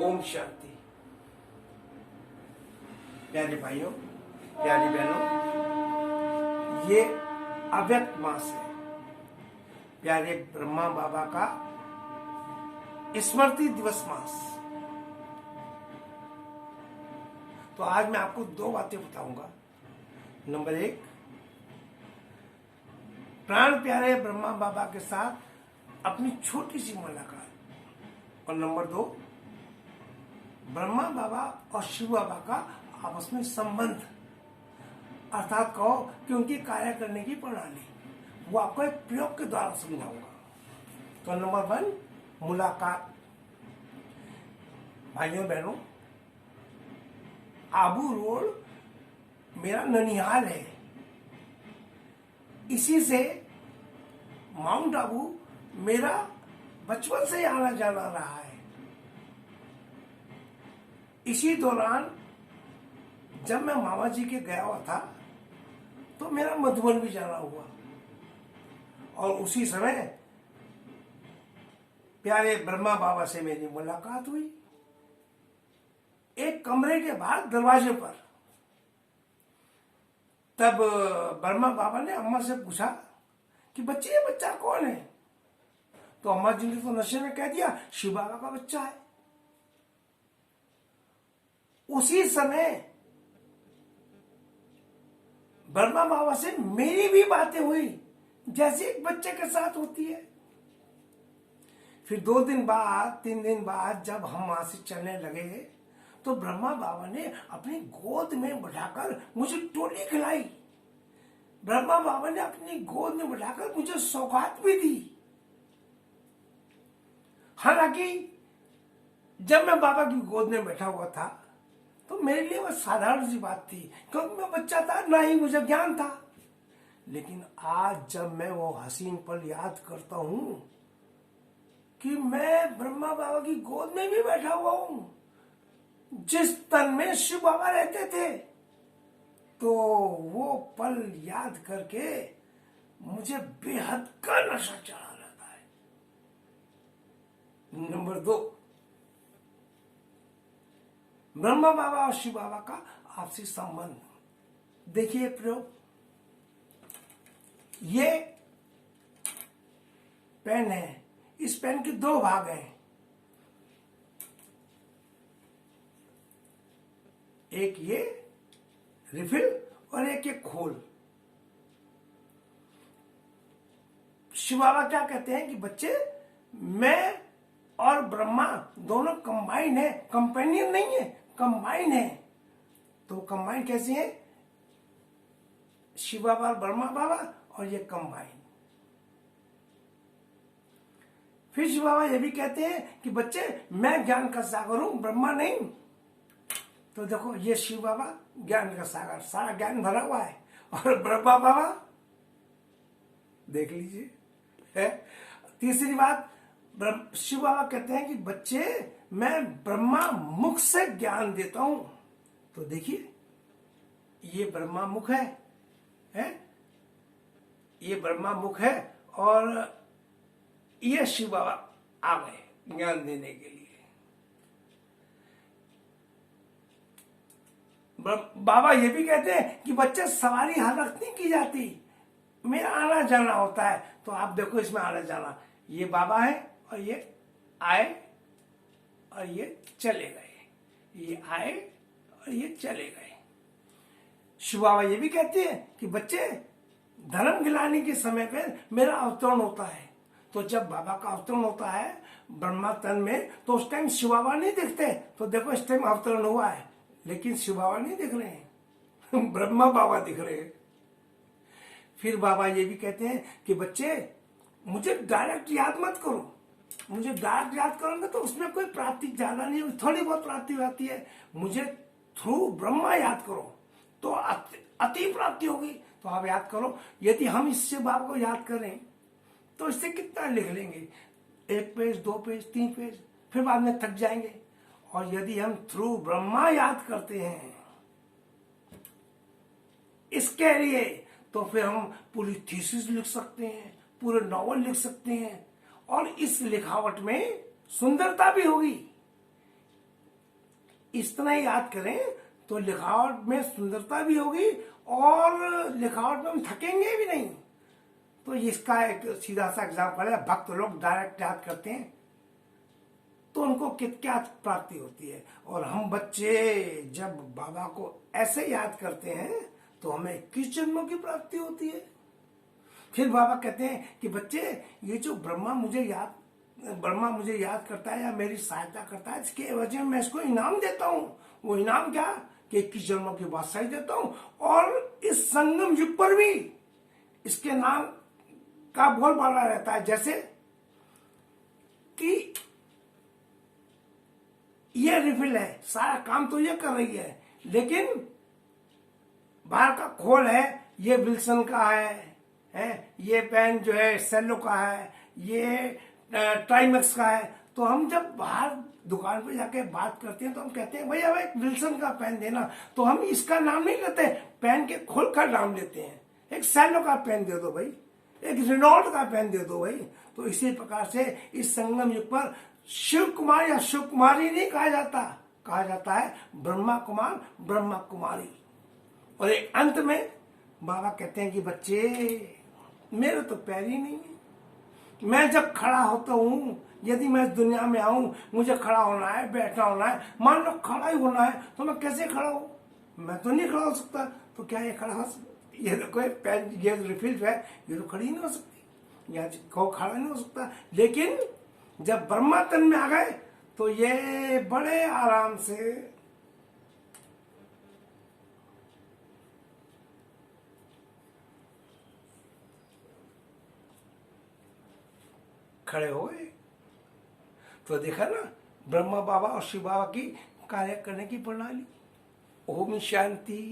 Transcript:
ओम शांति। प्यारे भाइयों, प्यारी बहनों, ये अव्यक्त मास है, प्यारे ब्रह्मा बाबा का स्मृति दिवस मास। तो आज मैं आपको दो बातें बताऊंगा। नंबर एक, प्राण प्यारे ब्रह्मा बाबा के साथ अपनी छोटी सी मुलाकात, और नंबर दो, ब्रह्मा बाबा और शिव बाबा का आपस में संबंध, अर्थात कहो कि उनकी कार्य करने की प्रणाली, वो आपको एक प्रयोग के द्वारा समझाऊंगा। तो नंबर वन, मुलाकात। भाइयों बहनों, आबू रोड मेरा ननिहाल है। इसी से माउंट आबू मेरा बचपन से आना जाना रहा है। इसी दौरान जब मैं मामा जी के गया हुआ था तो मेरा मधुबन भी जाना हुआ, और उसी समय प्यारे ब्रह्मा बाबा से मेरी मुलाकात हुई, एक कमरे के बाहर दरवाजे पर। तब ब्रह्मा बाबा ने अम्मा से पूछा कि बच्चे, ये बच्चा कौन है? तो अम्मा जी ने तो नशे में कह दिया, शिव बाबा का बच्चा है। उसी समय ब्रह्मा बाबा से मेरी भी बातें हुई, जैसे एक बच्चे के साथ होती है। फिर 2 दिन बाद, 3 दिन बाद जब हम वहां से चलने लगे तो ब्रह्मा बाबा ने अपनी गोद में बैठाकर मुझे टोली खिलाई। ब्रह्मा बाबा ने अपनी गोद में बैठाकर मुझे सौगात भी दी। हालांकि जब मैं बाबा की गोद में बैठा हुआ था तो मेरे लिए वह साधारण सी बात थी, क्योंकि मैं बच्चा था, ना ही मुझे ज्ञान था। लेकिन आज जब मैं वो हसीन पल याद करता हूं कि मैं ब्रह्मा बाबा की गोद में भी बैठा हुआ हूं, जिस तन में शिव बाबा रहते थे, तो वो पल याद करके मुझे बेहद का नशा चढ़ा रहता है। नंबर 2, ब्रह्मा बाबा और शिव बाबा का आपसी संबंध। देखिए प्रयोग, ये पेन है, इस पेन के 2 भाग हैं, एक ये रिफिल और एक ये खोल। शिव बाबा क्या कहते हैं कि बच्चे, मैं और ब्रह्मा दोनों कंबाइन है, कंपेनियन नहीं है, कंबाइन है। तो कंबाइन कैसे है? शिव बाबा और ब्रह्मा बाबा, और ये कंबाइन। फिर शिव बाबा ये भी कहते हैं कि बच्चे, मैं ज्ञान का सागर हूं, ब्रह्मा नहीं। तो देखो, ये शिव बाबा ज्ञान का सागर, सारा ज्ञान भरा हुआ है, और ब्रह्मा बाबा देख लीजिए है। तीसरी बात, शिव बाबा कहते हैं कि बच्चे, मैं ब्रह्मा मुख से ज्ञान देता हूं। तो देखिए, ये ब्रह्मा मुख है? ये ब्रह्मा मुख है, और ये शिव बाबा आ गए ज्ञान देने के लिए। बाबा ये भी कहते हैं कि बच्चे, सवारी हर वक्त नहीं की जाती, मेरा आना जाना होता है। तो आप देखो, इसमें आना जाना, ये बाबा है, और ये आए और ये चले गए, ये आए और ये चले गए। शिव बाबा ये भी कहते हैं कि बच्चे, धर्म गिलाने के समय पे मेरा अवतरण होता है। तो जब बाबा का अवतरण होता है ब्रह्मा तन में, तो उस टाइम शिव बाबा नहीं दिखते। तो देखो, इस टाइम अवतरण हुआ है, लेकिन शिव बाबा नहीं दिख रहे हैं, ब्रह्मा बाबा दिख रहे हैं। फिर बाबा ये भी कहते हैं कि बच्चे, मुझे डायरेक्ट याद मत करो। मुझे डायरेक्ट याद करोगे तो उसमें कोई प्राप्ति ज्यादा नहीं होगी, थोड़ी बहुत प्राप्ति होती है। मुझे थ्रू ब्रह्मा याद करो तो अति प्राप्ति होगी। तो आप याद करो, यदि हम इससे बाबा को याद करें तो इससे कितना लिख लेंगे? 1 पेज, 2 पेज, 3 पेज, फिर बाद में थक जाएंगे। और यदि हम थ्रू ब्रह्मा याद करते हैं इसके लिए, तो फिर हम पूरी थीसिस लिख सकते हैं, पूरे नॉवल लिख सकते हैं, और इस लिखावट में सुंदरता भी होगी। इस तरह याद करें तो लिखावट में सुंदरता भी होगी और लिखावट में हम थकेंगे भी नहीं। तो इसका एक सीधा सा एग्जाम्पल है, भक्त लोग डायरेक्ट याद करते हैं तो उनको क्या प्राप्ति होती है, और हम बच्चे जब बाबा को ऐसे याद करते हैं तो हमें 21 जन्मों की प्राप्ति होती है। फिर बाबा कहते हैं कि बच्चे, ये जो ब्रह्मा मुझे याद करता है या मेरी सहायता करता है, इसके एवज में मैं इसको इनाम देता हूँ। वो इनाम क्या कि 21 जन्मों की बादशाही देता हूँ, और इस संगम युग पर भी इसके नाम का बोलबाला रहता है। जैसे कि ये रिफिल है, सारा काम तो ये कर रही है, लेकिन बाहर का खोल है ये विल्सन का है, ये पेन जो है सेलो का है, ये ट्राइमेक्स का है। तो हम जब बाहर दुकान पे जाके बात करते हैं तो हम कहते हैं भैया भाई विल्सन का पेन देना, तो हम इसका नाम नहीं लेते, पेन के खोल का नाम लेते हैं। एक सेलो का पेन दे दो भाई, एक रिनॉल्ट का पेन दे दो भाई। तो इसी प्रकार से इस संगम युग पर शिव कुमार या शिव कुमारी नहीं कहा जाता है ब्रह्मा कुमार, ब्रह्मा कुमारी। और एक अंत में बाबा कहते हैं कि बच्चे, मेरे तो पैर ही नहीं है। मैं जब खड़ा होता हूँ, यदि मैं इस दुनिया में आऊं, मुझे खड़ा होना है, बैठना होना है, मान लो खड़ा ही होना है, तो मैं कैसे खड़ा हूं? मैं तो नहीं खड़ा हो सकता। तो क्या ये खड़ा हो सकता? ये देखो पैन, ये रिफिल है, ये तो खड़ी नहीं हो सकती, या खड़ा नहीं हो सकता। लेकिन जब ब्रह्मा तन में आ गए तो ये बड़े आराम से खड़े हो गए। तो देखा ना ब्रह्मा बाबा और शिव बाबा की कार्य करने की प्रणाली। ओम शांति।